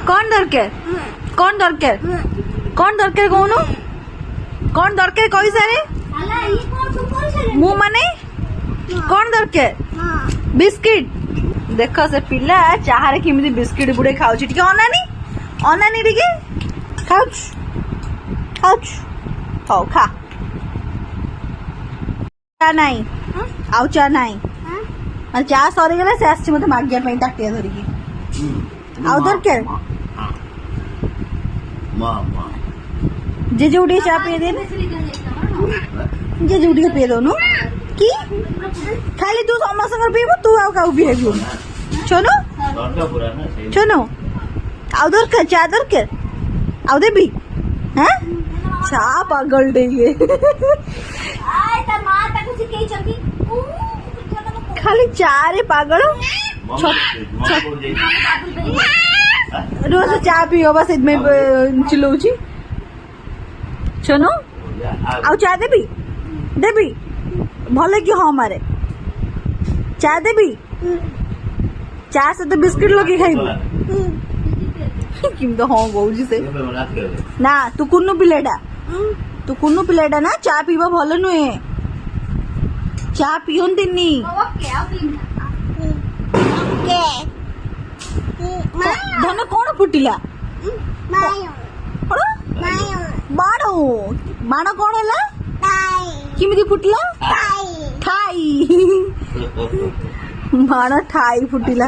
कौन दरकार कौन दरकार कौन दरकार कौन कौन दरकार कही सारे मु माने कौन दरकार बिस्किट देख से पिला चाहे किमी बिस्किट गुड़े खाऊ टे अनानी अनानी टे खाऊ हौ खा चा नाई आउ चा नाई ମାନେ ଚା ସରିଗଲା ସେ ଆସିଛି ମତେ ମାଗିବା ପାଇଁ ତାଟିଆ ଧରିକି ଆଉ ଦରକାର ଯେ ଯୋଉ ଟିକେ ଚା ପିଇ ଦେ ଯେ ଯୋଉ ଟିକେ ପିଇ ଦଉନୁ କି ଖାଲି ତୁ ସମସ୍ତଙ୍କର ପିଇବୁ ତୁ ଆଉ କାହାକୁ ପିଇବୁ ଛୋନୁ ଛୋନୁ ଆଉ ଦରକାର ଚା ଦରକାର ଆଉ ଦେବି ହଁ ଚା ପାଗଳ ଟିକେ खाली चारे पागल रोज चा पियो बस चिल्लाऊची सुनो आउ चा देबी देबी भले कि हाँ मारे चा देबी चा से तो बिस्किट लगे खाइबू किम तो हाँ कहूँ से ना तू कुन्नू पिलेटा ना चा पीवा भल नुहे चा पियंतीनी धन कौन फुटिला बाण बाण कौन है किमिति फुटिला ठाई बाण ठाई फुटिला